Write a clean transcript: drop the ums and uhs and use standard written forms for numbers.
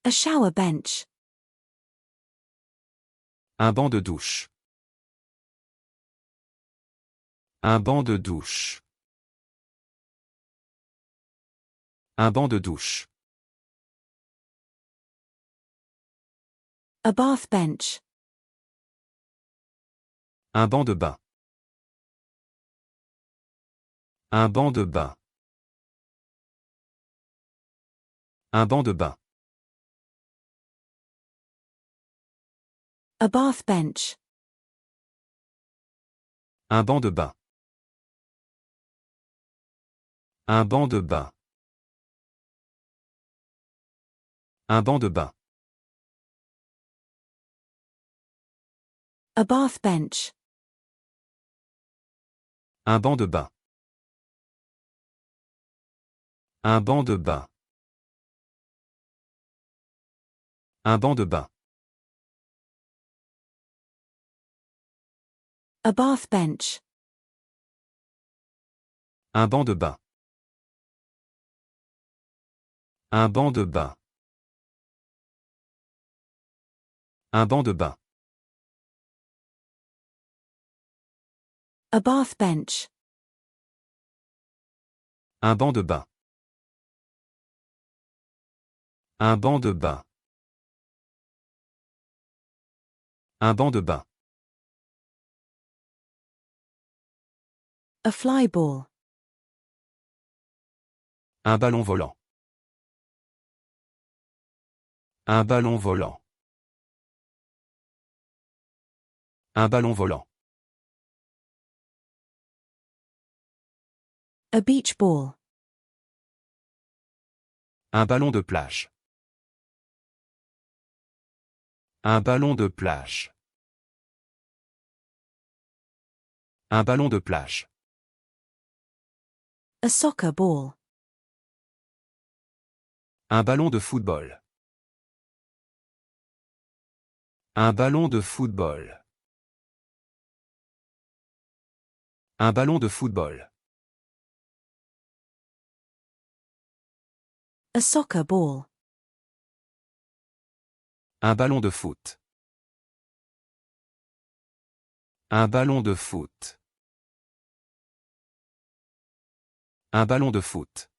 A shower bench. Un banc de douche. Un banc de douche. Un banc de douche. A bath bench. Un banc de bain. Un banc de bain. Un banc de bain. A bath bench. Un banc de bain. Un banc de bain. Un banc de bain. A bath bench. Un banc de bain. Un banc de bain. Un banc de bain. A bath bench. Un banc de bain. Un banc de bain. Un banc de bain. A bath bench. Un banc de bain. Un banc de bain. Un banc de bain. A fly ball. Un ballon volant. Un ballon volant. Un ballon volant. A beach ball. Un ballon de plage. Un ballon de plage. Un ballon de plage. A soccer ball. Un ballon de football. Un ballon de football. Un ballon de football. A soccer ball. Un ballon de foot. Un ballon de foot. Un ballon de foot.